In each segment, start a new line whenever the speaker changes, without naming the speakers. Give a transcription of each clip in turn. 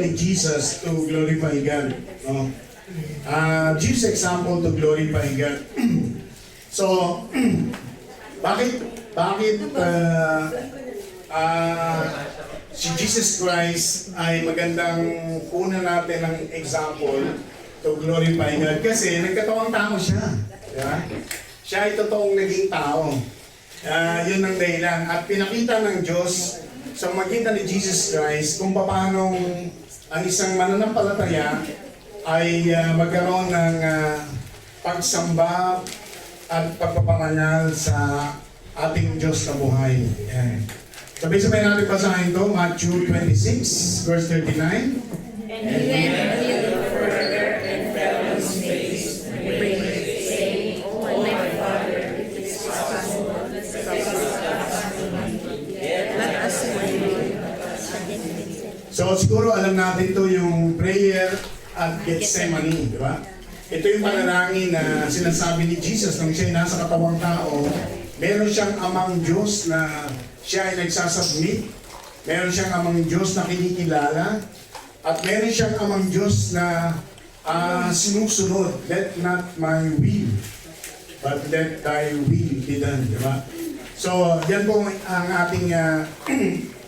ni Jesus to glorify God. No? Gives example to glorify God. So, bakit si Jesus Christ ay magandang una natin ng example to glorify God? Kasi nagkatawang tao siya. Diba? Siya ay totoong naging tao. Yun ang dahilan. At pinakita ng Diyos sa magitan ni Jesus Christ kung paano ang isang mananampalataya ay magkaroon ng pagsamba at pagpaparangal sa ating Diyos na buhay. Yan. Sabay-sabay natin basahin ito, Matthew 26, verse 39.
And he went a little further and fell on his face and prayed, saying, O my Father, if it is possible, let us
So siguro alam natin ito yung prayer at Gethsemane, di ba? Ito yung panalangin na sinasabi ni Jesus nung siya ay nasa katawang tao. Meron siyang amang Diyos na siya ay nagsasubmit. Meron siyang amang Diyos na kinikilala. At meron siyang amang Diyos na sinusunod. Let not my will, but let thy will be done. Di ba? So, yan po ang ating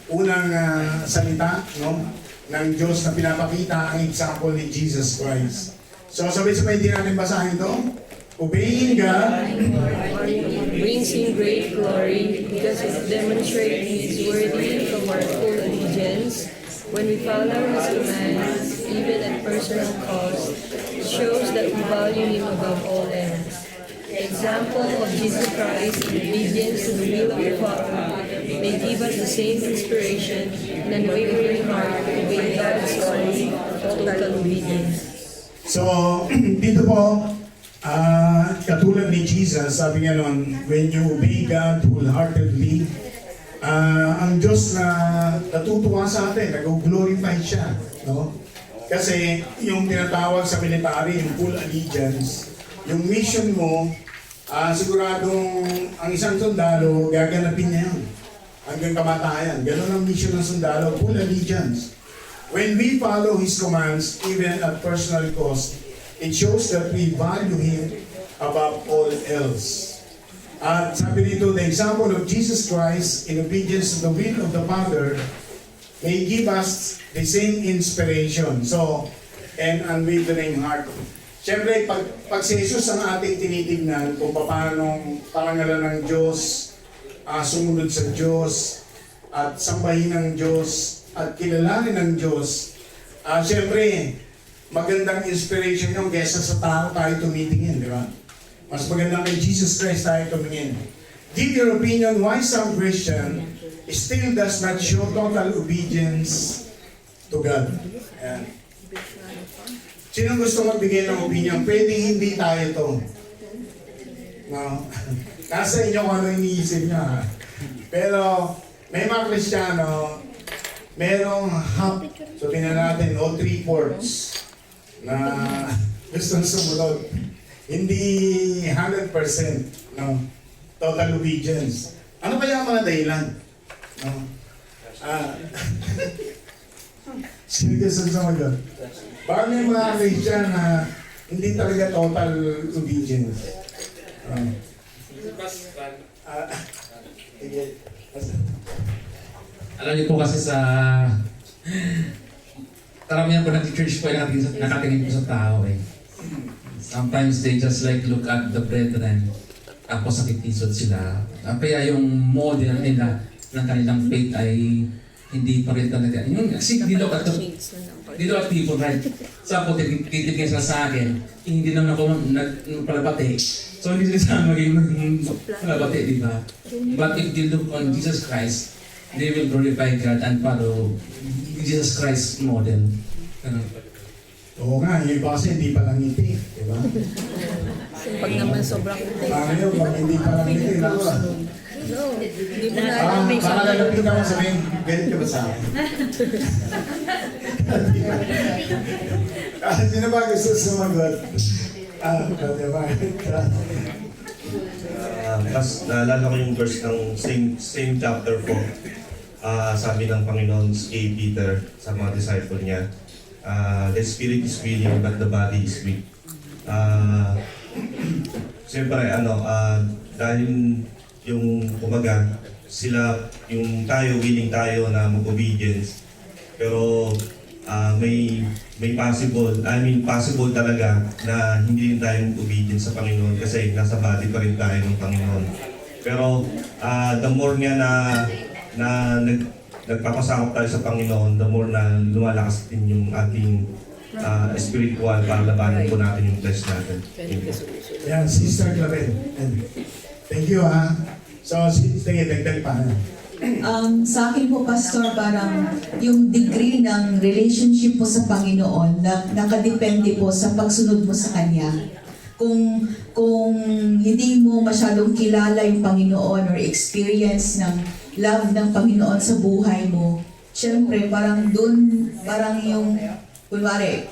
unang salita, no, ng Diyos na pinapakita ang example ni Jesus Christ. So, sabay-sabay din natin basahin ito. Obeying God
brings him great glory because it demonstrates he is worthy of our full allegiance. When we follow his commands, even at personal cost, it shows that we value him above all else. The example of Jesus Christ in obedience to the will of the Father may give us the same inspiration and unwavering heart to obey God's calling of total obedience.
So, dito po, katulad ni Jesus, sabi nga nun, when you obey God wholeheartedly, ang Diyos na natutuwa sa atin, nag-glorify siya. No? Kasi yung tinatawag sa military, yung full allegiance, yung mission mo, siguradong ang isang sundalo, gaganapin niya yun. Hanggang kamatayan. Ganun ang mission ng sundalo, full allegiance. When we follow His commands, even at personal cost, it shows that we value Him above all else. At sabi dito, the example of Jesus Christ in obedience to the will of the Father may give us the same inspiration. So, and unwavering heart. Siyempre, pag si Jesus ang ating tinitignan kung paano parangalan ng Diyos, sumunod sa Diyos, at sambahin ng Diyos, at kilalanin ng Diyos, siyempre, magandang inspiration yung kesa sa tao tayo tumitingin, di ba? Mas magandang kay Jesus Christ tayo tumingin. Give your opinion why some Christian still does not show total obedience to God. Ayan. Sino gusto magbigay ng opinion? Pwede hindi tayo to. No? Nasa inyo kung ano iniisip niya. Ha? Pero may mga Kristiyano, merong half, so tingnan natin, o 3/4 na gustong sumunod. Hindi 100%, no? Total obedience. Ano kaya ang mga dahilan? No? Sino gusto sumunod? Baka may mga Christian na hindi talaga total obedience.
Alam niyo po kasi sa karamihan po ng church po ay nakatingin po sa tao eh. Sometimes they just like look at the brethren, tapos nakitisod sila. Kaya yung model nila ng kanilang faith ay hindi pa rin talaga. Yung kasi dito aktibo right? Sa po, titigil sila sa akin, hindi naman ako nagpalabate. So hindi sila maging palabate, di ba? But if they look on Jesus Christ, they will glorify God and follow Jesus Christ's model.
Oo nga, yung iba kasi hindi pa lang ngiti, di ba?
Pag naman sobrang
Paano yun, pag hindi pa lang ngiti, naku.
no, hindi mo na alam may
Baka lalapit ako sabihin, ganit ka ba sa akin? Sino ba gusto sumagot?
Mas naalala ko yung verse ng same chapter 4. sabi ng Panginoon kay Peter sa mga disciple niya, the spirit is willing but the body is weak. Siyempre, dahil yung kumaga, yung tayo, willing tayo na mag-obedience, pero may possible talaga na hindi rin tayo mag-obedient sa Panginoon kasi nasa body pa rin tayo ng Panginoon. Pero the more nga na nagpapasakop tayo sa Panginoon, the more na lumalakas din yung ating spiritual para labanan po natin yung flesh natin. Thank you.
Yan, Sister Clavel. Thank you, ha. So, sige, dagdag pa.
Sa akin po, Pastor, parang yung degree ng relationship mo sa Panginoon na nakadepende po sa pagsunod mo sa Kanya. Kung hindi mo masyadong kilala yung Panginoon or experience ng love ng Panginoon sa buhay mo, syempre parang yung, kunwari,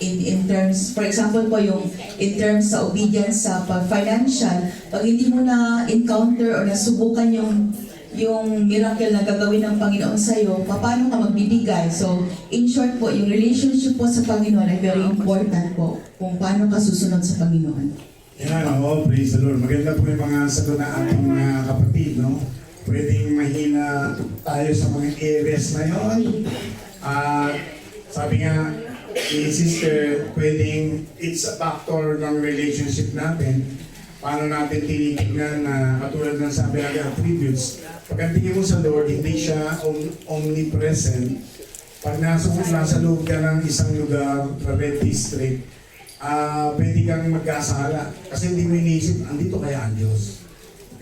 in terms, for example po yung in terms sa obedience sa pag-financial, pag hindi mo na encounter o nasubukan yung miracle na gagawin ng Panginoon sa iyo, paano ka magbibigay? So, in short po, yung relationship po sa Panginoon ay very important po kung paano ka susunod sa Panginoon.
Yan, praise the Lord. Maganda po yung mga sagot na ating mga kapatid, no? Pwedeng mahina tayo sa mga areas na yun. Sabi nga, sister, pwedeng it's a factor ng relationship natin. Paano natin tinitignan na katulad ng sabi ng attributes. Pagkatingin mo sa Lord, hindi siya omnipresent. Pag nasa loob ka ng isang lugar, red district, pwede kang magkasala. Kasi hindi mo iniisip, andito kaya ang Diyos.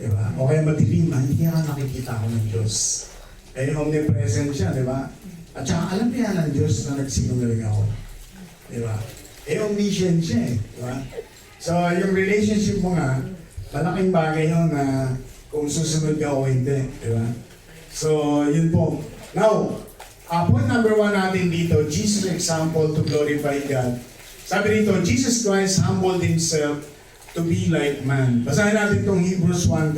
Diba? O kaya madilim, hindi kaya nakikita ko ng Diyos. Eh, omnipresent siya, diba? At saka alam niya ng Diyos na nagsinungaling ako. Diba? Eh, omniscient siya eh. Diba? So, yung relationship mo nga, malaking bagay yun na kung susunod ka o hindi. Diba? So, yun po. Now, point number 1 natin dito, Jesus' example to glorify God. Sabi dito, Jesus Christ humbled Himself to be like man. Basahin natin itong Hebrews 1:3.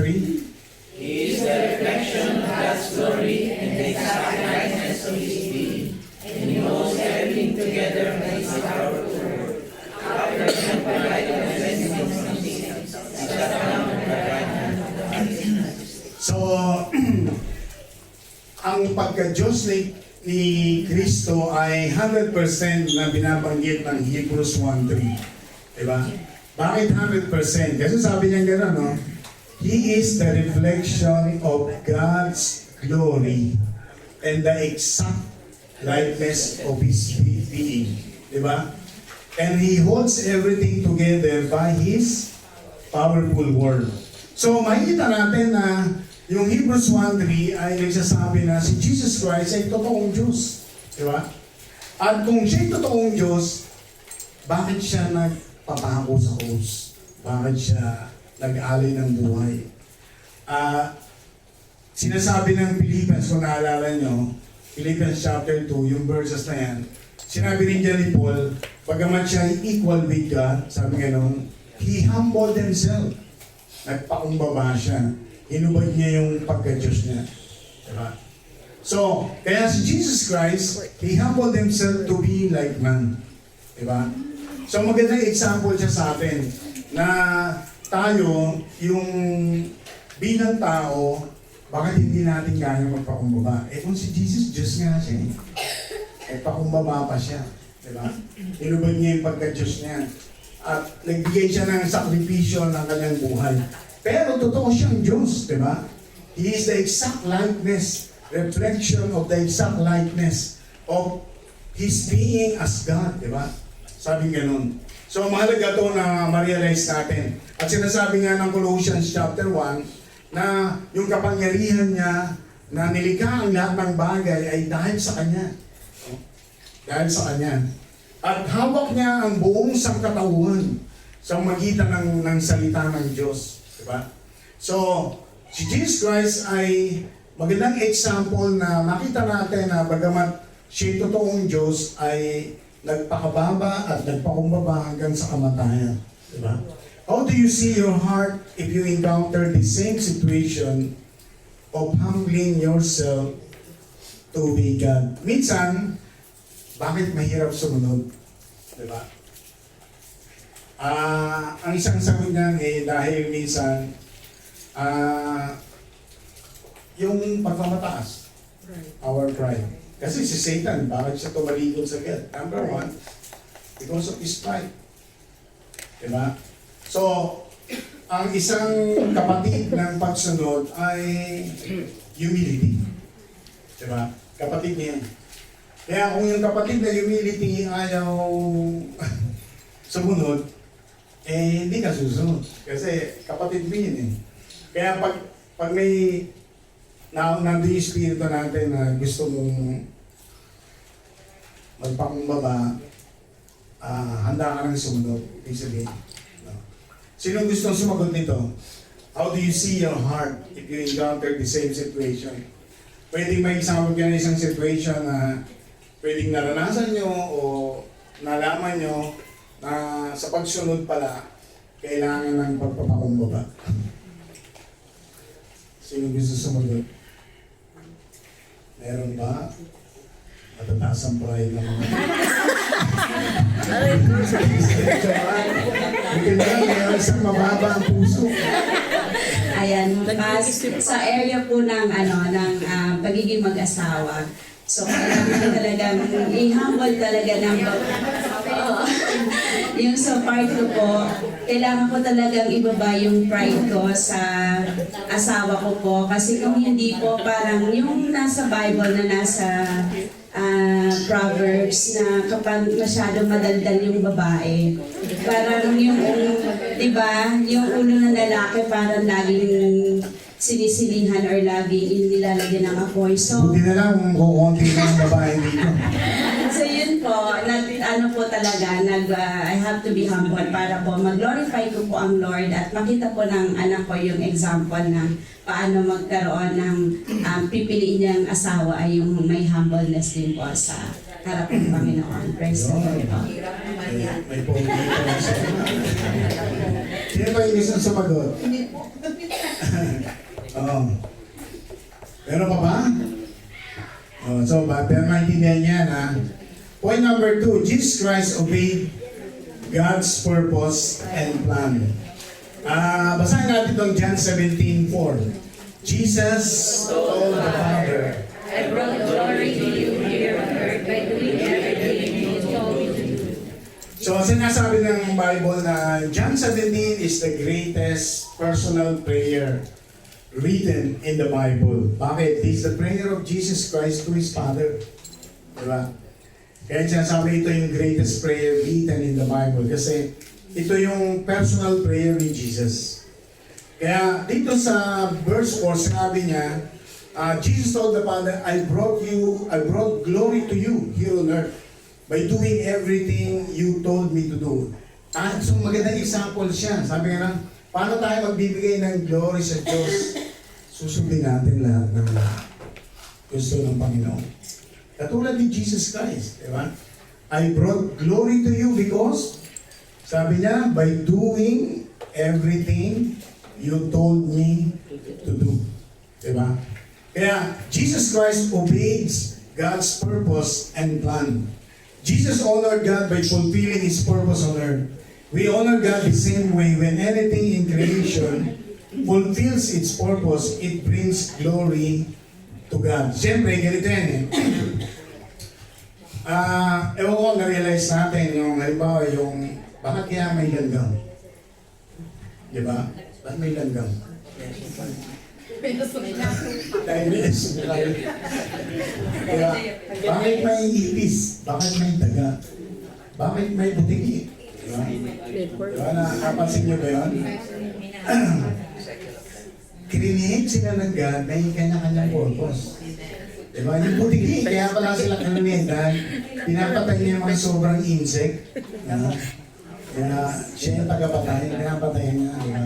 He is the reflection of God's glory and the exact likeness of His being, and He holds everything together by His powerful word. After He provided the blessings of things, He sat down at the right hand of God.
So, ang pagka-Diyos ni Kristo ay 100% na binabanggit ng Hebrews 1:3. Diba? Bakit 100%? Kasi sabi niya gano'n, no? He is the reflection of God's glory and the exact likeness of His being. Diba? And He holds everything together by His powerful word. So, makikita natin na yung Hebrews 1:3 ay nagsasabi na si Jesus Christ ay totoong Diyos. Diba? At kung siya'y totoong Diyos, bakit siya nagpapako sa krus? Bakit siya nag-alay ng buhay? Sinasabi ng Philippians, kung naalala nyo, Philippians chapter 2, yung verses na yan, sinabi rin dyan ni Paul, pagamat siya ay equal with God, sabi nga noon, He humbled Himself. Nagpakumbaba siya. Hinubad niya yung pagka-Diyos niya. Diba? So, kaya si Jesus Christ, He humbled Himself to be like man. Diba? So, magandang example siya sa atin na tayo, yung bilang tao, bakit hindi natin kaya magpakumbaba? Eh kung si Jesus, Diyos nga siya. Eh pakumbaba pa siya. Diba? Hinubad niya yung pagka-Diyos niya. At nagbigay siya ng sakripisyo ng kanyang buhay. Pero totoo siyang Diyos, di ba? He is the exact likeness, reflection of the exact likeness of His being as God, di ba? Sabi ganun. So mahalaga ito na ma-realize natin. At sinasabi nga ng Colossians chapter 1 na yung kapangyarihan niya na nilikha ang lahat ng bagay ay dahil sa Kanya. Dahil sa Kanya. At hawak niya ang buong sangkatauhan sa magitan ng salita ng Diyos. Diba? So, si Jesus Christ ay magandang example na makita natin na bagamat siya totoong Diyos ay nagpakababa at nagpakumbaba hanggang sa kamatayan. Diba? How do you see your heart if you encounter the same situation of humbling yourself to obey God. Minsan, bakit mahirap sumunod? Diba? Ang isang sagot niyan dahil minsan, yung pagmamataas, our pride. Kasi si Satan, bakit siya tumalikod sa God? Number one, because of his pride. Diba? So, ang isang kapatid ng pagsunod ay humility. Diba? Kapatid niya. Kaya kung yung kapatid na humility ayaw sumunod, hindi ka susunod. Kasi kapatid mo yun eh. Kaya pag may nandun yung espiritu natin na gusto mong magpakumbaba, handa ka nang sumunod. Ibig sabihin. No? Sino gustong sumagot nito? How do you see your heart if you encounter the same situation? Pwedeng may example ka na isang situation na pwedeng naranasan nyo o nalaman nyo na sa pagsunod pala, kailangan ng pagpapakumbaba. Sino gusto sumagot? Meron ba? Matataas ang pride ng mga... Buti na lang, mayroon isang mababa ang puso.
Ayan, sa area po ng pagiging mag-asawa. So, kailangan talagang i-humble talaga ng yung sa part ko po, kailangan ko talagang ibaba yung pride ko sa asawa ko po. Kasi kung hindi po, parang yung nasa Bible na nasa Proverbs na kapag masyadong madaldal yung babae, parang yung, di ba, yung ulo ng lalaki parang laging sinisilihan or laging nilalagyan ng apoy. So,
Buti na lang kung kukunti na ang babae dito.
so yun po, I have to be humble para po mag-glorify ko po ang Lord at makita po ng anak ko yung example na paano magkaroon ng pipiliin niyang asawa ay yung may humbleness din po sa harap ng Panginoon. Praise the Lord po.
May pogi ito. Sino ba yung isang sumagot? Oo. Meron pa ba? So, pero maintindihan niya na point number 2, Jesus Christ obeyed God's purpose and plan. Basahin natin itong John 17:4. Jesus told the Father,
I brought glory to you here on earth by doing everything you told me to do.
So, sinasabi ng Bible na John 17 is the greatest personal prayer written in the Bible. Bakit? It's the prayer of Jesus Christ to His Father. Diba? Kaya sinasabi ito yung greatest prayer written in the Bible kasi ito yung personal prayer ni Jesus. Kaya dito sa verse 4, sinabi niya, Jesus told the Father, I brought glory to you here on earth by doing everything you told me to do. So magandang example siya. Sabi nga lang, paano tayo magbibigay ng glory sa Diyos? Susundin natin lahat ng gusto ng Panginoon. Katulad ni Jesus Christ, di ba? I brought glory to you because, sabi niya, by doing everything you told me to do. Di ba? Kaya, Jesus Christ obeys God's purpose and plan. Jesus honored God by fulfilling His purpose on earth. We honor God the same way when anything in creation fulfills its purpose, it brings glory to God. Siyempre, ganito yan eh. Ewan ko, na-realize natin yung, halimbawa, yung, bakit kaya may langgam? Di ba? Bakit may langgam? Dahil kaya, bakit may ipis? Bakit may daga? Bakit may butiki? Diba? Diba? Nakapansin niyo ba yun? Create sila ng God na yung kanya-kanyang purpose. Diba? Yung butiki, kaya pala sila create dahil pinapatay niya yung mga sobrang insect. Kaya siya yung tagapatay, pinapatay niya. Diba?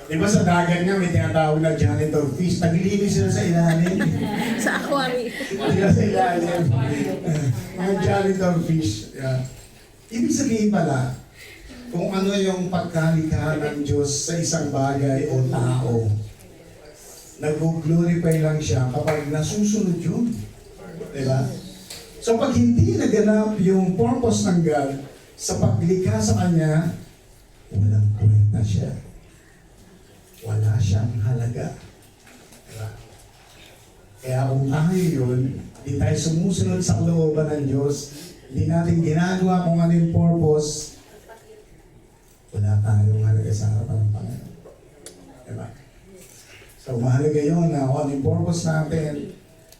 Diba sa dagat nga may tinatawag na janitor fish, naglilinis sila sa ilalim.
Sa aquarium.
Diba sa ilalim? Mga janitor fish. Yeah. Ibig sabihin pala, kung ano yung pagkalikha ng Diyos sa isang bagay o tao, nag-glorify lang siya kapag nasusunod yun. Diba? So pag hindi naganap yung purpose ng God sa paglikha sa Kanya, walang kwenta siya. Wala siyang halaga. Diba? Kaya kung tayo yun, hindi tayo sumusunod sa kalooban ng Diyos, hindi natin ginagawa kung ano yung purpose, wala tayong halaga sa harapan ng Panginoon. Diba? So mahalaga yun na kung ano yung purpose natin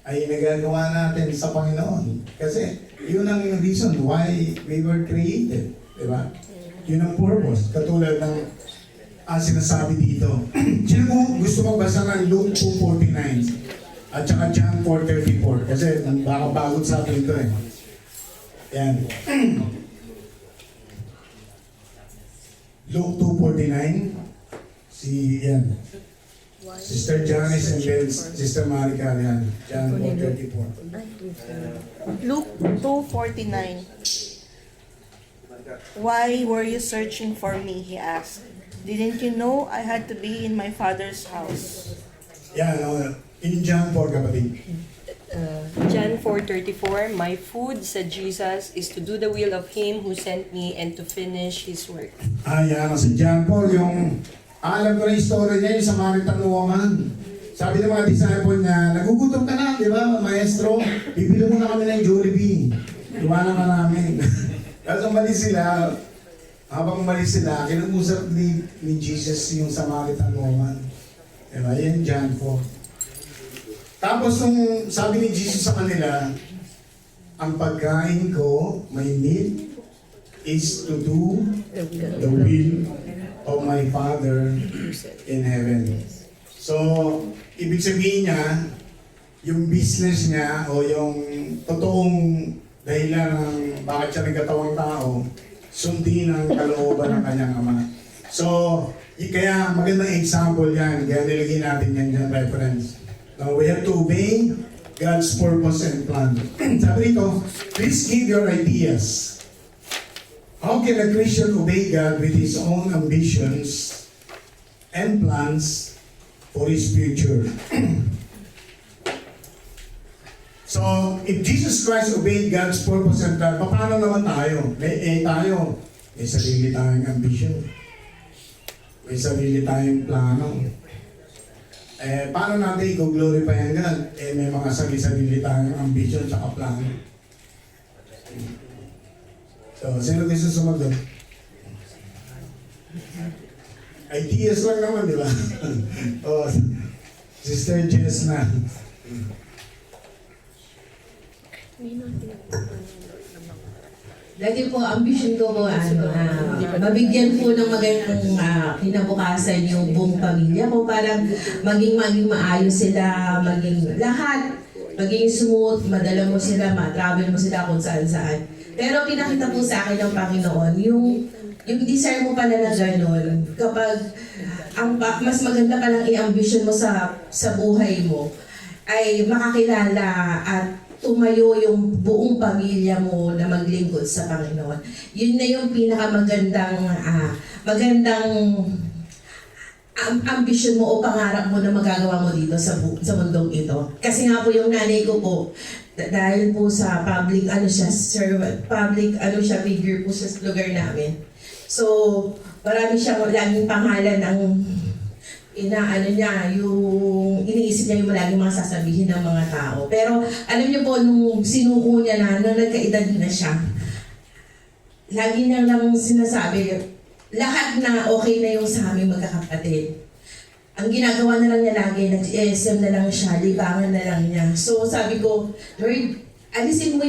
ay nagagawa natin sa Panginoon. Kasi yun ang reason why we were created. Diba? Yun ang purpose. Katulad ng sinasabi dito. Sino mo gusto magbasa ng Luke 2:49 at saka John 4:34? Kasi baka bagod sa atin ito eh. Yan. Luke 2:49. Yan. Sister Janice and then Sister Marica, yan. John 4:34.
Luke 2:49. Why were you searching for me? He asked. Didn't you know I had to be in my father's house?
Yan, in John 4, kapatid.
John 4:34, my food, said Jesus, is to do the will of Him who sent me and to finish His work.
Yan, si John Paul, yung alam ko na yung story niya, yung Samaritan woman. Sabi ng mga disciple niya, nagugutom ka na, di ba, maestro? Bibili mo na kami ng Jollibee. Diba naman namin. Tapos umalis sila, habang umalis sila, kinag-usap ni Jesus yung Samaritan woman. Diba, yan John 4. Tapos nung sabi ni Jesus sa kanila, ang pagkain ko, my need, is to do the will of my Father in heaven. So, ibig sabihin niya, yung business niya o yung totoong dahilan ng bakit siya nagkatawang tao, sundin ang kalooban ng kanyang Ama. So, kaya magandang example yan, kaya nilagay natin yan dyan reference. Now, we have to obey God's purpose and plan. Sabi rito, please give your ideas. How can a Christian obey God with his own ambitions and plans for his future? So, if Jesus Christ obeyed God's purpose and plan, paano naman tayo? Tayo, may sarili tayong ambisyon. May sarili tayong plano. Paano natin i-glorify ang God? May mga sarili tayong ambisyon at plano. So, sino gusto sumagot? Ideas lang naman, di ba? Oh, Sister Jess na.
Lagi po, ambition ko po, mabigyan po ng magandang kinabukasan yung buong pamilya ko. Parang maging maayos sila, maging lahat, maging smooth, madala mo sila, ma-travel mo sila kung saan-saan. Pero pinakita po sa akin ng Panginoon, yung desire mo pala na gano'n, kapag mas maganda palang i-ambition mo sa buhay mo, ay makakilala at tumayo yung buong pamilya mo na maglingkod sa Panginoon. Yun na yung pinakamagandang ambition mo o pangarap mo na magagawa mo dito sa mundong ito. Kasi nga po yung nanay ko po, dahil po sa public figure po sa lugar namin. So, marami siyang laging pangalan ng yung iniisip niya yung laging mga sasabihin ng mga tao. Pero alam niyo po, nung sinuko niya nung nagkaedad na siya, lagi niya lang sinasabi, lahat na okay na yung sa aming magkakapatid. Ang ginagawa na lang niya lagi, nag-SM na lang siya, libangan na lang niya. So sabi ko, Lord, alisin mo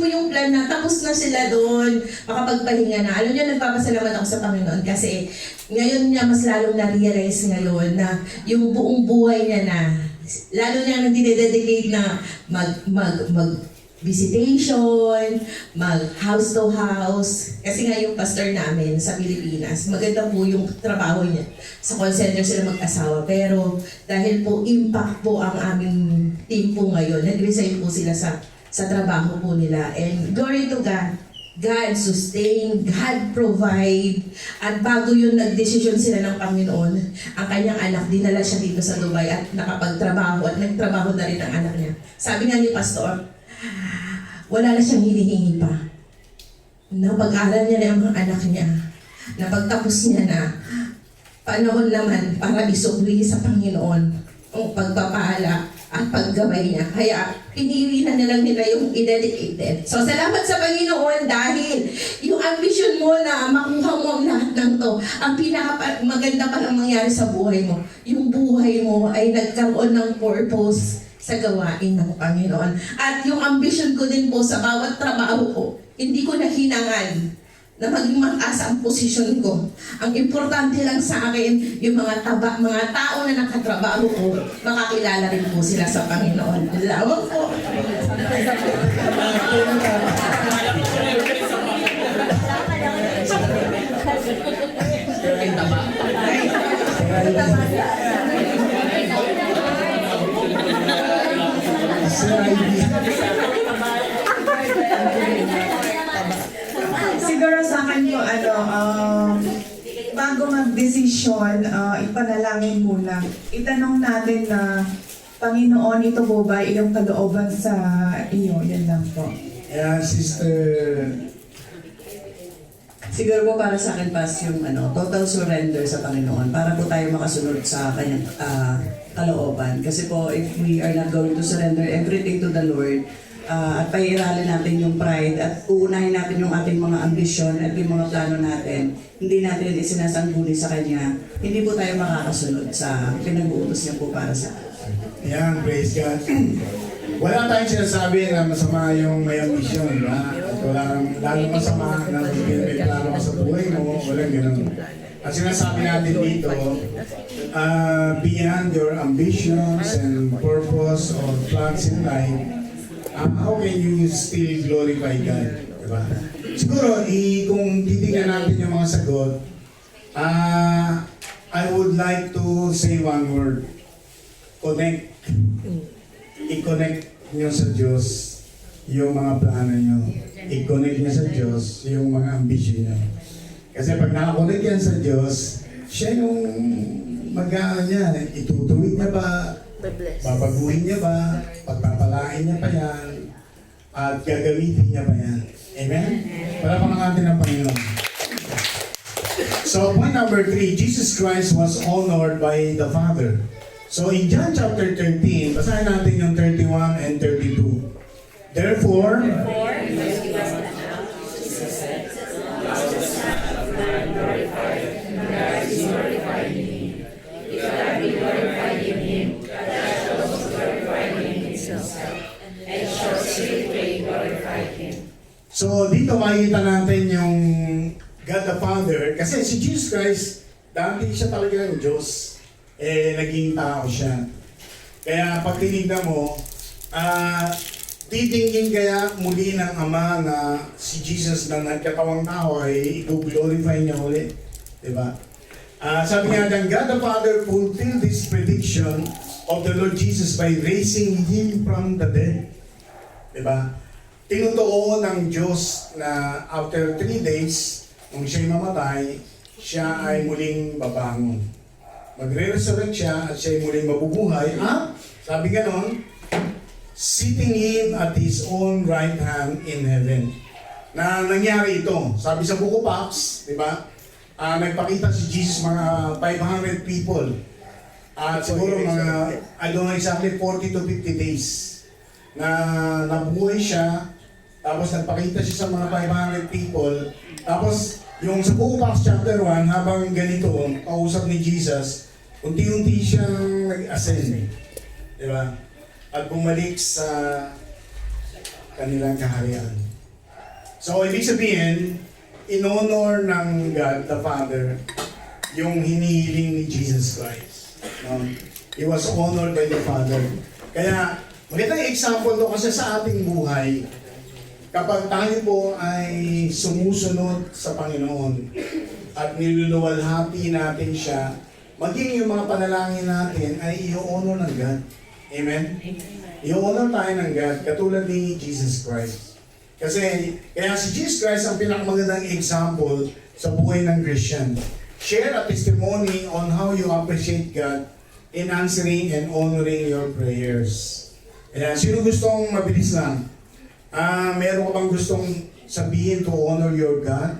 yung plan na tapos na sila doon, makapagpahinga na. Alam niyo, nagpapasalamat ako sa Panginoon kasi ngayon niya mas lalong na-realize ngayon na yung buong buhay niya na, lalo niya nagdidedicate na mag-visitation, mag-house to house. Kasi nga yung pastor namin sa Pilipinas, maganda po yung trabaho niya. Sa call center sila mag-asawa. Pero dahil po impact po ang aming team po ngayon, nag-resign po sila sa trabaho po nila. And glory to God,
God sustain, God provide. At bago yun, nagdesisyon sila ng Panginoon. Ang kanyang anak, dinala siya dito sa Dubai at nakapagtrabaho at nagtrabaho na rin ang anak niya. Sabi nga ni Pastor, wala na siyang hinihingi pa. Napag-aral niya na ang mga anak niya. Napagtapos niya na, panahon naman para isugli sa Panginoon ang pagpapala at paggabay niya. Kaya pinili na nilang nila yung i-dedicated. So salamat sa Panginoon dahil yung ambition mo na makuha mo ang lahat ng to, ang maganda pa lang mangyari sa buhay mo. Yung buhay mo ay nagkaroon ng purpose sa gawain ng Panginoon. At yung ambition ko din po sa bawat trabaho ko, hindi ko nahinangan na maging mataas ang posisyon ko. Ang importante lang sa akin, yung mga tao na nakatrabaho ko, makakilala rin po sila sa Panginoon. Lawag po.
Sir Ivy.
Siguro sa akin yung bago mag-desisyon, ipanalangin muna. Itanong natin na, Panginoon, ito po ba iyong kalooban sa iyo? Yan lang po.
Yeah, Sister.
Siguro po para sa akin, Pas, yung total surrender sa Panginoon para po tayo makasunod sa kanyang kalooban. Kasi po, if we are not going to surrender everything to the Lord, at paiiralin natin yung pride at uunahin natin yung ating mga ambisyon at yung mga plano natin, hindi natin isinasangguni sa Kanya, hindi po tayo makakasunod sa pinag-uutos niya po para sa atin.
Yan, praise God. Wala tayong sinasabi na masama yung may ambisyon, ba? At walang lalong masama na may plano ka sa buhay mo, walang ganun. At sinasabi natin dito, beyond your ambitions and purpose or plans in life, how can you still glorify God? Diba? Siguro, kung titignan natin yung mga sagot, I would like to say one word. Connect. I-connect nyo sa Diyos yung mga plano nyo. I-connect nyo sa Diyos yung mga ambisyon nyo. Kasi pag nakakonect yan sa Diyos, siya yung mag-aano niya, itutuwid niya ba, babaguhin niya ba, pagpapalain niya pa yan, at gagamitin niya pa yan. Amen? Para pa natin ang Panginoon. So, point number 3, Jesus Christ was honored by the Father. So, in John chapter 13, basahin natin yung 31 and 32. Therefore, so, dito makikita natin yung God the Father. Kasi si Jesus Christ, dati siya talaga ng Diyos. Naging tao siya. Kaya pag tinignan mo, titingin kaya muli ng Ama na si Jesus na nagkatawang tao ay i-glorify niya ulit. Diba? Sabi nga dyan, God the Father fulfilled this prediction of the Lord Jesus by raising Him from the dead. Diba? Tinutuon ng Diyos na after 3 days, nung siya'y mamatay, siya ay muling babangon. Magre-resurrect siya at siya'y muling mabubuhay. Sabi ganon, sitting Him at His own right hand in heaven. Na nangyari ito. Sabi sa Book of Acts, di ba? Nagpakita si Jesus mga 500 people. At siguro mga, I don't know exactly, 40 to 50 days na nabuhay siya. Tapos nagpakita siya sa mga 500 people. Tapos yung sa Book of Acts chapter 1, habang ganito, kausap ni Jesus, unti-unti siyang nag-ascend. Di ba? At bumalik sa kanilang kaharian. So, ibig sabihin, in-honor ng God the Father yung hinihiling ni Jesus Christ. No? He was honored by the Father. Kaya, magandang example to kasi sa ating buhay, kapag tayo po ay sumusunod sa Panginoon at niluluwalhati natin siya, maging yung mga panalangin natin ay i-honor ng God. Amen? I-honor tayo ng God katulad ni Jesus Christ. Kasi, kaya si Jesus Christ ang pinakamagandang example sa buhay ng Christian. Share a testimony on how you appreciate God in answering and honoring your prayers. Ayan, sino gustong mabilis lang? Meron ka bang gustong sabihin to honor your God?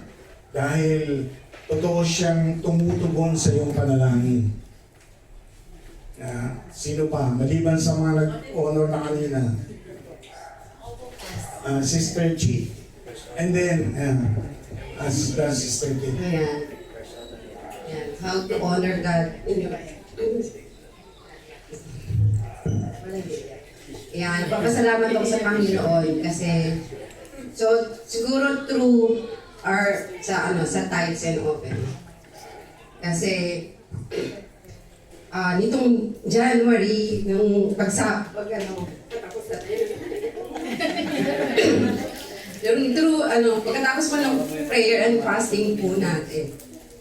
Dahil totoo siyang tumutugon sa iyong panalangin. Sino pa? Maliban sa mga nag-honor na kanina. Sister G. And then, Sister K.
Ayan. How to honor God in your Yan, papasalamat ako sa Panginoon kasi siguro through sa tithes and offering. Kasi nitong January nung patapos natin. Pagkatapos po ng prayer and fasting po natin.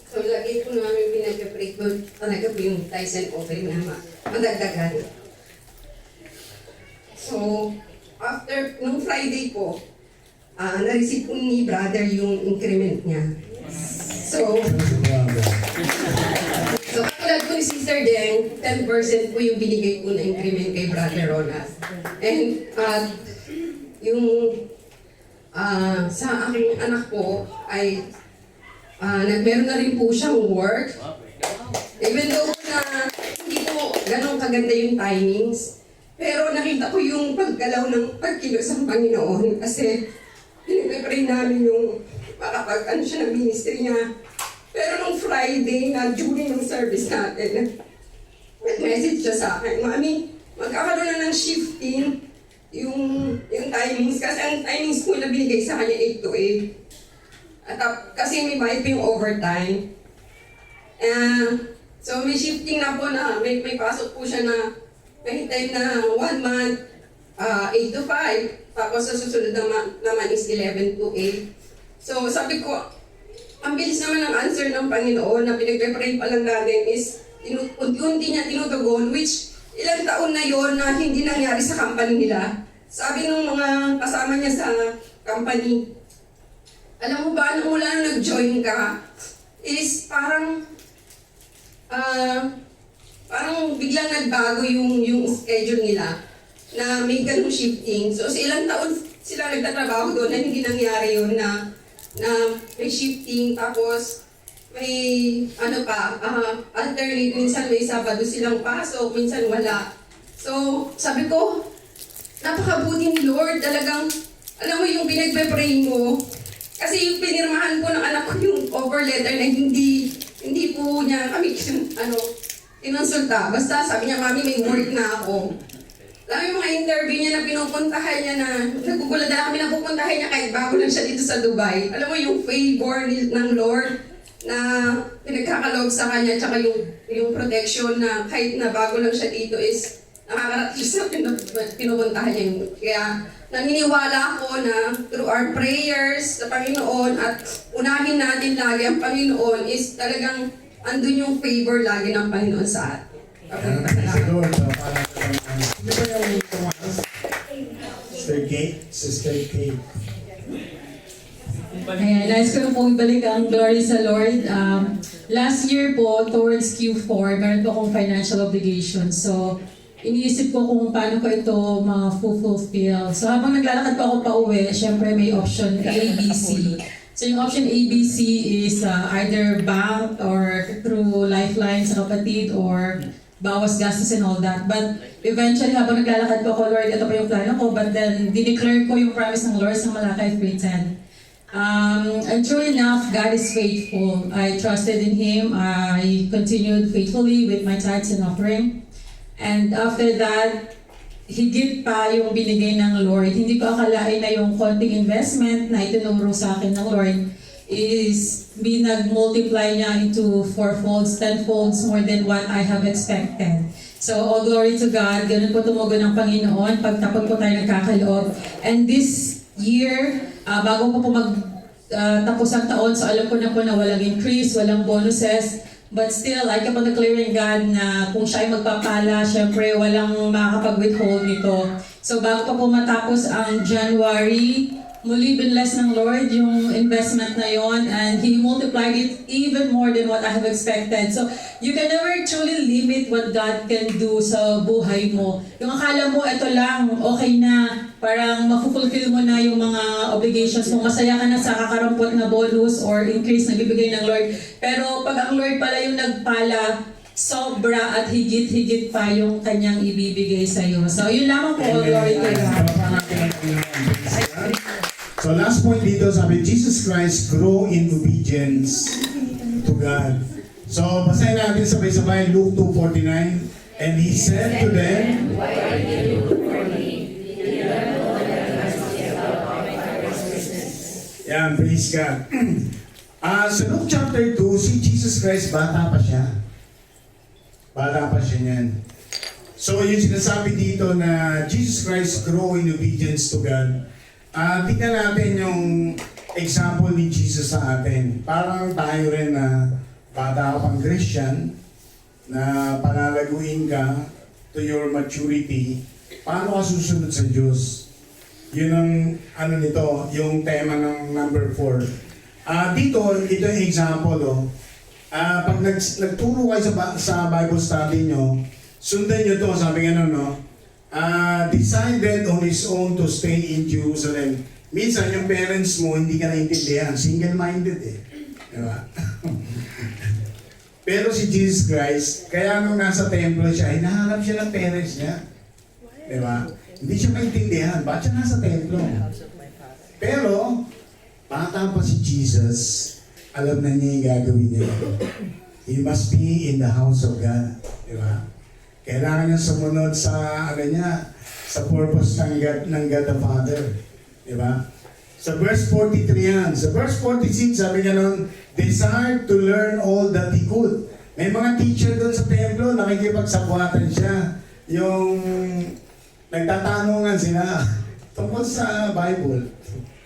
So lagi po namin pinag-pray ko talaga po yung tithes and offering na madagdagan. So, after, nung Friday po, na-receive po ni brother yung increment niya. So katulad po ni Sister Deng, 10% po yung binigay po na increment kay Brother Ronald. And sa aking anak po ay meron na rin po siyang work. Even though na hindi po ganun kaganda yung timings, pero nakita ko yung paggalaw ng pagkilos ng Panginoon kasi pinag-pray namin yung makapag siya ng ministry niya. Pero nung Friday na during ng service natin, nag-message siya sa akin, Mami, magkakaroon na ng shifting yung timings kasi ang timings po na binigay sa kanya 8 to 8. At kasi may bayad pa yung overtime. So may shifting na po na may pasok po siya na may time na 1 month, 8 to 5, tapos sa susunod naman is 11 to 8. So sabi ko, ang bilis naman ng answer ng Panginoon na pinag-pray pa lang natin is unti-unti niya tinutugon, which ilang taon na yon na hindi nangyari sa company nila. Sabi ng mga kasama niya sa company, alam mo ba, nung mula nung nag-join ka, is parang biglang nagbago yung schedule nila na may ganung shifting. So sa ilang taon sila nagtatrabaho doon na hindi nangyari yun na may shifting, tapos may alternate, minsan may Sabado silang pasok, minsan wala. So sabi ko, napakabuti ni Lord, talagang alam mo yung pinagpe-pray mo. Kasi yung pinirmahan po ng anak ko yung offer letter na hindi po niya kami kinonsulta. Basta sabi niya, Mami, may work na ako. Alam mo yung mga interview niya na pinupuntahan niya na nagugulat na kami na pupuntahan niya kahit bago lang siya dito sa Dubai. Alam mo yung favor ng Lord na pinagkakaloob sa kanya, tsaka yung protection na kahit na bago lang siya dito is nakakarating sa pinupuntahan niya. Kaya naniniwala ako na through our prayers sa Panginoon at unahin natin lagi ang Panginoon is talagang andun yung favor lagi ng Panginoon sa atin.
Sister Kate.
Ayan, nais ko na pong ibalik ang glory sa Lord. Last year po, towards Q4, meron po akong financial obligation. So, iniisip ko kung paano ko ito ma-fulfill. So, habang naglalakad pa ako pa uwi, syempre may option A, B, C. So, yung option A, B, C is either bank or through lifeline sa kapatid or bawas gastos and all that. But eventually, habang naglalakad po ako, Lord, ito pa yung plano ko. But then, dineclare ko yung promise ng Lord sa Malakay 3:10. And true enough, God is faithful. I trusted in Him. I continued faithfully with my tithes and offering. And after that, higit pa yung binigay ng Lord. Hindi ko akalain na yung konting investment na itinuro sa akin ng Lord is nag-multiply niya into 4 folds, 10 folds more than what I have expected. So, all glory to God. Ganun po tumugon ng Panginoon. Pagtapos po tayo nagkakaloob. And this year, bago po tapos ang taon, so alam ko na po na walang increase, walang bonuses. But still, I kept on declaring God na kung siya ay magpapala, syempre walang makakapag-withhold nito. So bago pa po matapos ang January, muli binless ng Lord yung investment na yon, and He multiplied it even more than what I have expected. So, you can never truly limit what God can do sa buhay mo. Yung akala mo, ito lang, okay na, parang mafulfill mo na yung mga obligations mo, masaya ka na sa kakarampot na bonus or increase na bibigay ng Lord. Pero pag ang Lord pala yung nagpala, sobra at higit-higit pa yung kanyang ibibigay sa iyo. So, yun lamang po, glory to God.
So last point dito, sabi, Jesus Christ grow in obedience to God. So basahin natin sabay-sabay Luke 2:49. And He said to them, yan, praise God. Sa Luke chapter 2, si Jesus Christ, bata pa siya. Bata pa siya niyan. So yung sinasabi dito na Jesus Christ grow in obedience to God. Tingnan natin yung example ni Jesus sa atin. Parang tayo rin na bata ka pang Christian, na panalaguin ka to your maturity. Paano ka susunod sa Diyos? Yun ang ano nito, yung tema ng number 4. Dito, ito yung example. Pag nagturo kayo sa Bible study nyo, sundan nyo to, sabi nga no, decided on his own to stay in Jerusalem. Minsan, yung parents mo, hindi ka naintindihan. Single-minded eh. Diba? Pero si Jesus Christ, kaya nung nasa templo siya, hinahanap siya ng parents niya. Diba? Hindi siya maintindihan. Ba't siya nasa templo? Pero, bata pa si Jesus, alam na niya yung gagawin niya. He must be in the house of God. Diba? Kailangan niya sumunod sa sa purpose ng God the Father. Diba? Sa verse 43 yan. Sa verse 46, sabi niya nun, desired to learn all that he could. May mga teacher doon sa templo, nakikipagsabwatan siya. Yung nagtatanungan sila tungkol sa Bible.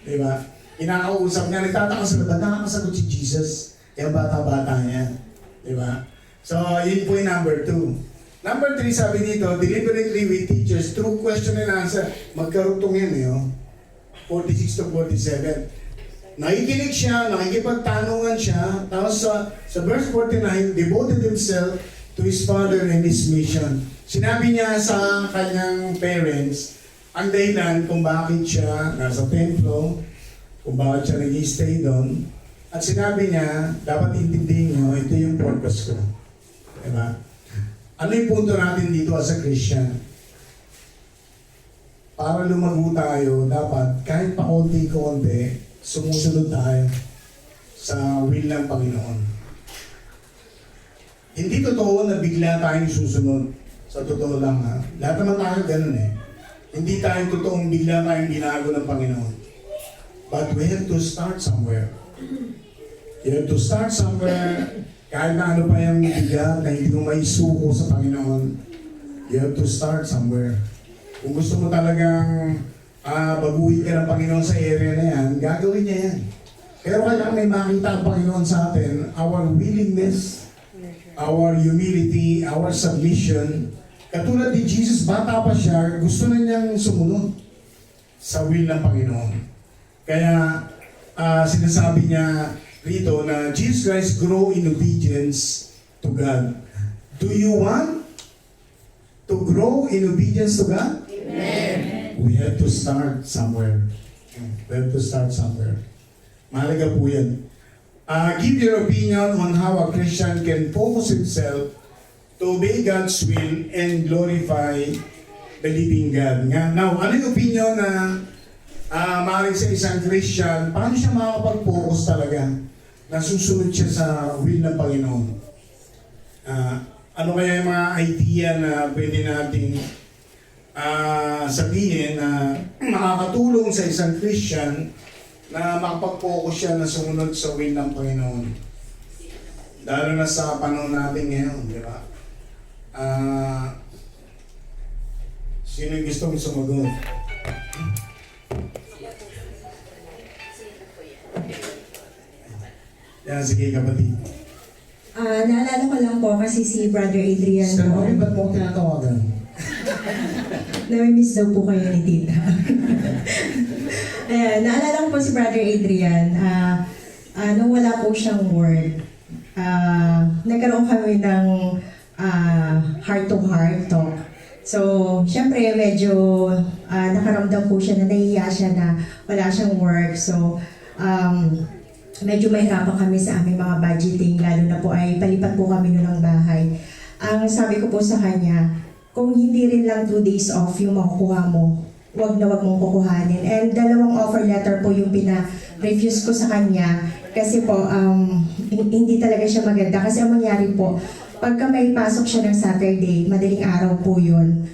Diba? Kinakausap niya, nagtataka sila, ba't nakakasagot si Jesus? Yung bata-bata niya. Diba? So, yun po yung number 2. Number 3, sabi dito, deliberately with teachers through question and answer. Magkarugtong yan eh, 46 to 47. Nakikinig siya, nakikipagtanungan siya, tapos sa verse 49, devoted himself to his father and his mission. Sinabi niya sa kanyang parents, ang dahilan kung bakit siya nasa templo, kung bakit siya nag-stay doon, at sinabi niya, dapat intindihin niyo, ito yung purpose ko. Diba? Ano yung punto natin dito as a Christian? Para lumago tayo, dapat kahit pa konti-konti, sumusunod tayo sa will ng Panginoon. Hindi totoo na bigla tayong susunod. Sa totoo lang ha. Lahat naman tayo ganun eh. Hindi tayo totoong bigla tayong binago ng Panginoon. But we have to start somewhere. You have to start somewhere. Kahit na ano pa yung bigat na hindi mo maisuko sa Panginoon, you have to start somewhere. Kung gusto mo talagang baguhin ka ng Panginoon sa area na yan, gagawin niya yan. Pero kailangan may makita ang Panginoon sa atin, our willingness, our humility, our submission. Katulad ni Jesus, bata pa siya, gusto na niyang sumunod sa will ng Panginoon. Kaya sinasabi niya rito na Jesus Christ grow in obedience to God. Do you want to grow in obedience to God? Amen. We have to start somewhere. We have to start somewhere. Mahalaga po yan. Give your opinion on how a Christian can focus himself to obey God's will and glorify the living God. Now, ano yung opinion na maaaring sa isang Christian, paano siya makakapag-focus talaga? Nasusunod siya sa will ng Panginoon. Ano kaya yung mga idea na pwede nating sabihin na makakatulong sa isang Christian na makapag-focus siya na sumunod sa will ng Panginoon? Lalo na sa panahon natin ngayon, di ba? Sino yung gustong sumagot? Yan, sige kapatid.
Naalala ko lang po kasi si Brother Adrian
Sir,
po.
ba't mo tinatawagan?
Nami-miss daw po kayo ni Tita. Ayan, naalala ko po si Brother Adrian, nung wala po siyang word, nagkaroon kami ng heart-to-heart talk. So, syempre, medyo nakaramdam po siya na nahihiya siya na wala siyang work. So, medyo mahirapan kami sa aming mga budgeting, lalo na po ay palipat po kami noon ng bahay. Ang sabi ko po sa kanya, kung hindi rin lang 2 days off yung makukuha mo, wag na wag mong kukuhanin. And 2 offer letter po yung refuse ko sa kanya kasi po hindi talaga siya maganda. Kasi ang mangyari po, pagka may pasok siya ng Saturday, madaling araw po yun,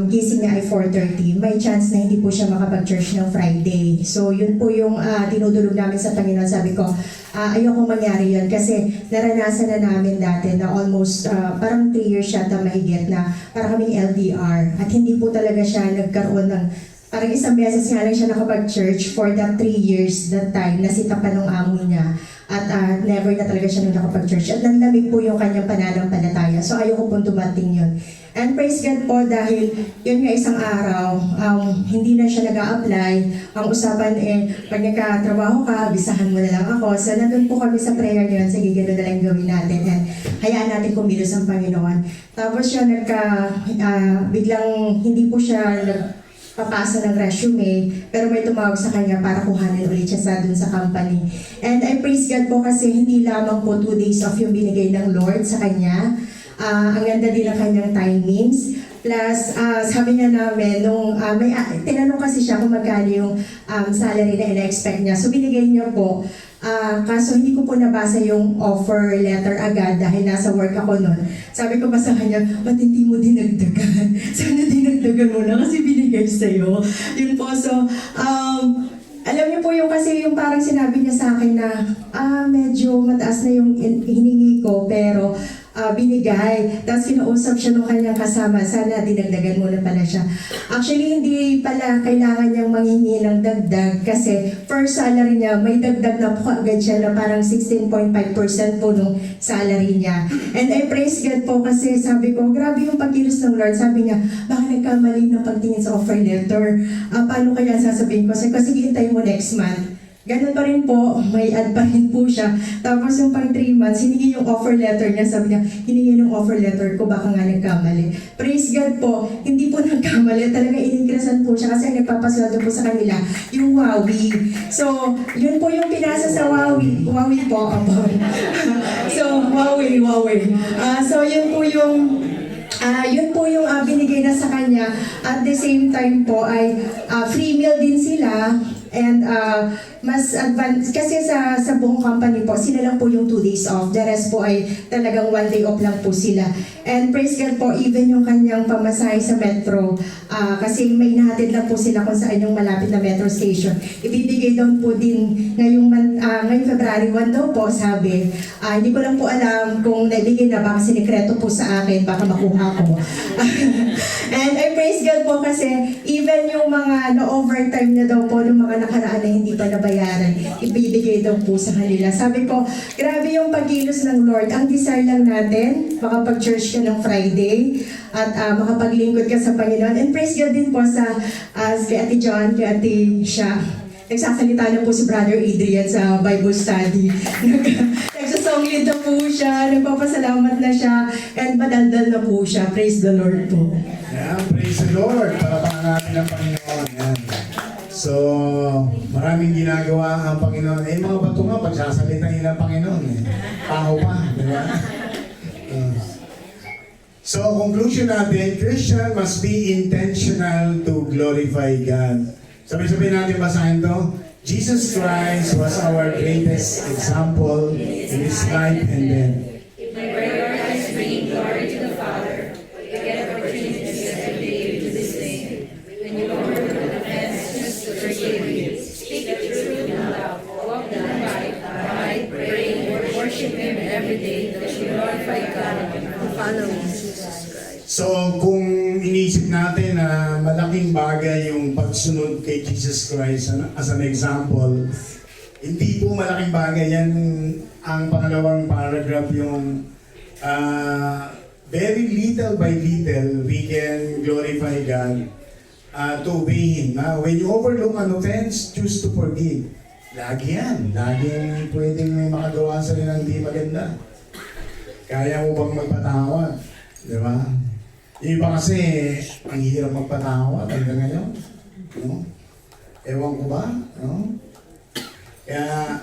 gising niya ay 4:30, may chance na hindi po siya makapag-church ng Friday. So yun po yung tinudulog namin sa Panginoon. Sabi ko, ayoko mangyari yun kasi naranasan na namin dati na almost parang 3 years siya mahigit na parang kaming LDR at hindi po talaga siya nagkaroon ng parang isang beses nga lang siya nakapag-church for that 3 years that time na sita pa nung amo niya at never na talaga siya nung nakapag-church at nanlamig po yung kanyang pananampalataya. So ayoko pong dumating yun. And praise God po dahil yun nga isang araw, hindi na siya nag-a-apply. Ang usapan pag nagkatrabaho ka, bisahan mo na lang ako. So nandun po kami sa prayer niyon, sige gano'n na lang gawin natin. And hayaan natin kumilos ang Panginoon. Tapos siya biglang hindi po siya papasa ng resume, pero may tumawag sa kanya para kuhanin ulit siya dun sa company. And I praise God po kasi hindi lamang po 2 days off yung binigay ng Lord sa kanya. Ang ganda din ng kanyang timings. Plus, sabi niya namin, tinanong kasi siya kung magkano yung salary na ina-expect niya. So, binigay niya po. Kaso hindi ko po nabasa yung offer letter agad dahil nasa work ako noon. Sabi ko pa sa kanya, ba't hindi mo dinagdagan? Sana dinagdagan mo na kasi binigay sa'yo. Yun po, so, alam niyo po yung kasi yung parang sinabi niya sa akin na medyo mataas na yung hiningi ko pero binigay. Tapos kinausap siya ng kanyang kasama, sana dinagdagan mo na pala siya. Actually, hindi pala kailangan niyang manghingi ng dagdag kasi first salary niya, may dagdag na po agad siya na parang 16.5% po nung salary niya. And I praise God po kasi sabi ko, grabe yung pagkilos ng Lord. Sabi niya, baka nagkamali ng pagtingin sa offer letter. Paano kaya sasabihin ko? Sabi ko, sige, hintayin mo next month. Ganun pa rin po, may add pa rin po siya. Tapos yung pang 3 months, hiningi yung offer letter niya. Sabi niya, hiningi yung offer letter ko, baka nga nagkamali. Praise God po, hindi po nagkamali. Talaga iningrasan po siya kasi nagpapasweldo po sa kanila yung Huawei. So, yun po yung pinasa sa Huawei. Huawei po, so, Huawei. So, yun po yung binigay na sa kanya. At the same time po ay free meal din sila. And mas advanced, kasi sa buong company po, sila lang po yung 2 days off. The rest po ay talagang 1 day off lang po sila. And praise God po, even yung kanyang pamasahe sa metro, kasi may nahatid lang po sila kung saan yung malapit na metro station. Ibibigay doon po din ngayong February 1 daw po, sabi. Hindi ko lang po alam kung naibigay na ba kasi sikreto po sa akin, baka makuha ko. And I praise God po kasi even yung mga na-overtime na daw po, yung mga nakaraan na hindi pa nabayaran, ibibigay daw po sa kanila. Sabi ko, grabe yung pagkilos ng Lord. Ang desire lang natin, makapag-church ka ng Friday at makapaglingkod ka sa Panginoon. And praise God din po sa kay Ate John, kay Ate Sha. Nagsasalita na po si Brother Adrian sa Bible study. Nagsasong lead na po siya, nagpapasalamat na siya, and madaldal na po siya. Praise the Lord po.
Yeah, praise the Lord. Parapakan natin ang Panginoon. Yan. So, maraming ginagawa ang Panginoon. Mga bato nga, pagsasalitain ng Panginoon. Tao pa, di ba? So, conclusion natin, Christian must be intentional to glorify God. Sabi-sabihin natin, basahin to. Jesus Christ was our greatest example in His life and death.
If my prioritize bringing glory to the Father, I get opportunities every day to do this thing. When you over the offense, just forgive me. Speak the truth in love. Walk the right, pray, worship Him every day that you glorify God and follow Jesus Christ.
So, kung inisip natin na malaking bagay yung pagsunod kay Jesus Christ as an example, hindi po malaking bagay yan. Ang pangalawang paragraph yung very little by little we can glorify God. to obey Him. When you overlook an offense, choose to forgive. Lagi yan. Lagi pwedeng may makagawa sa rin ng di maganda. Kaya mo bang magpatawad? Di ba? Iba kasi, ang hirap magpatawad hanggang ngayon. No? Ewan ko ba? No? Kaya,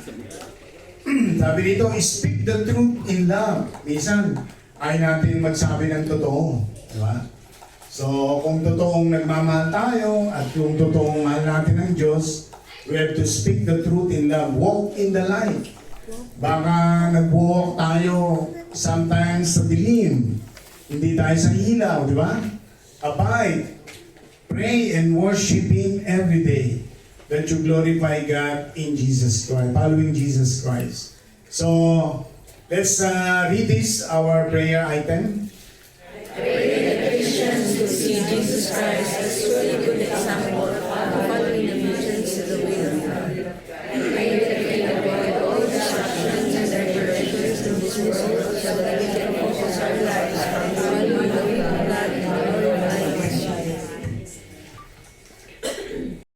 sabi dito, speak the truth in love. Minsan, ay natin magsabi ng totoo. Di ba? So, kung totoong nagmamahal tayo at kung totoong mahal natin ng Diyos, we have to speak the truth in love. Walk in the light. Baka nag-walk tayo sometimes sa dilim. Hindi tayo sa ilaw, di ba? Abide. Pray and worship Him every day. That you glorify God in Jesus Christ, following Jesus Christ. So, let's read this, our prayer item.
Pray that Christians will see Jesus Christ as